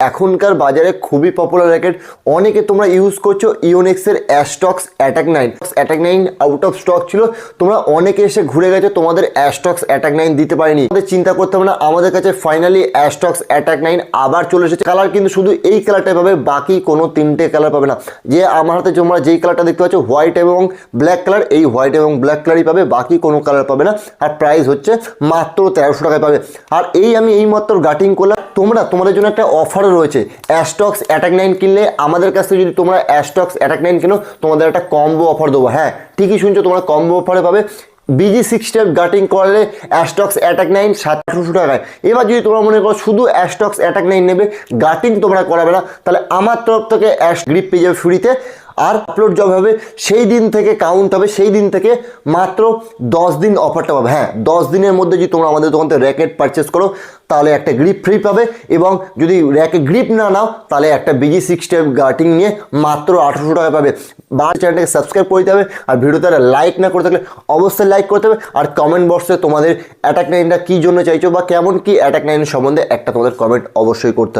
এখনকার বাজারে খুবই পপুলার র্যাকেট, অনেকে তোমরা ইউজ করছো। ইওনেক্সের Astrox attack 9। Attack 9 out of stock ছিল, তোমরা অনেকে এসে ঘুরে গেছো, তোমাদের অ্যাস্টক্স অ্যাটাক 9 দিতে পারিনি। আমাদের চিন্তা করতে হবে না, আমাদের কাছে ফাইনালি অ্যাস্টক্স অ্যাটাক 9 আবার চলে এসেছে। কালার কিন্তু শুধু এই কালারটাই পাবে, বাকি কোনো তিনটে কালার পাবে না। যে আমার হাতে তোমরা যেই কালারটা দেখতে পাচ্ছ হোয়াইট এবং ব্ল্যাক কালার, এই হোয়াইট এবং ব্ল্যাক কালারই পাবে, বাকি কোনো কালার পাবে না। আর প্রাইস হচ্ছে মাত্র 1300 টাকায় পাবে। আর আমি এই মাত্র গাটিং করলাম, তোমাদের জন্য একটা অফারও রয়েছে। অ্যাস্টক্স অ্যাটাক 9 কিনলে আমাদের কাছ থেকে যদি তোমরা অ্যাস্টক্স অ্যাটাক 9 কেনো, তোমাদের একটা কম্বো অফার দেবো। হ্যাঁ ঠিকই শুনছো, তোমরা কম্বো অফারে পাবে। BG6 টাইপ গাটিং করলে অ্যাস্টক্স অ্যাটাক 9 700 টাকায়। এবার যদি তোমরা মনে করো শুধু অ্যাস্টক্স অ্যাটাক 9 নেবে, গাটিং তোমরা করাবে না, তাহলে আমার তরফ থেকে গ্রিপ পেয়ে যাবে ফ্রিতে। আর আপলোড জব হবে সেই দিন থেকে কাউন্ট হবে, সেই দিন থেকে মাত্র 10 দিন অফারটা পাবে। হ্যাঁ 10 দিনের মধ্যে যদি তোমরা আমাদের দোকান থেকে র্যাকেট পারচেস করো, তাহলে একটা গ্রিপ ফ্রি পাবে। এবং যদি র্যাকেট গ্রিপ না নাও, তাহলে একটা BG6 টাইপ গাটিং নিয়ে মাত্র 800 টাকা পাবে। চ্যানেলটাকে সাবস্ক্রাইব করতে হবে। আর ভিডিওতে লাইক না করে থাকলে অবশ্যই লাইক করতে হবে। আর কমেন্ট বক্সে তোমাদের অ্যাটাক 9টা কী জন্য চাইছো বা কেমন কি অ্যাটাক 9 সম্বন্ধে একটা তোমাদের কমেন্ট অবশ্যই করতে হবে।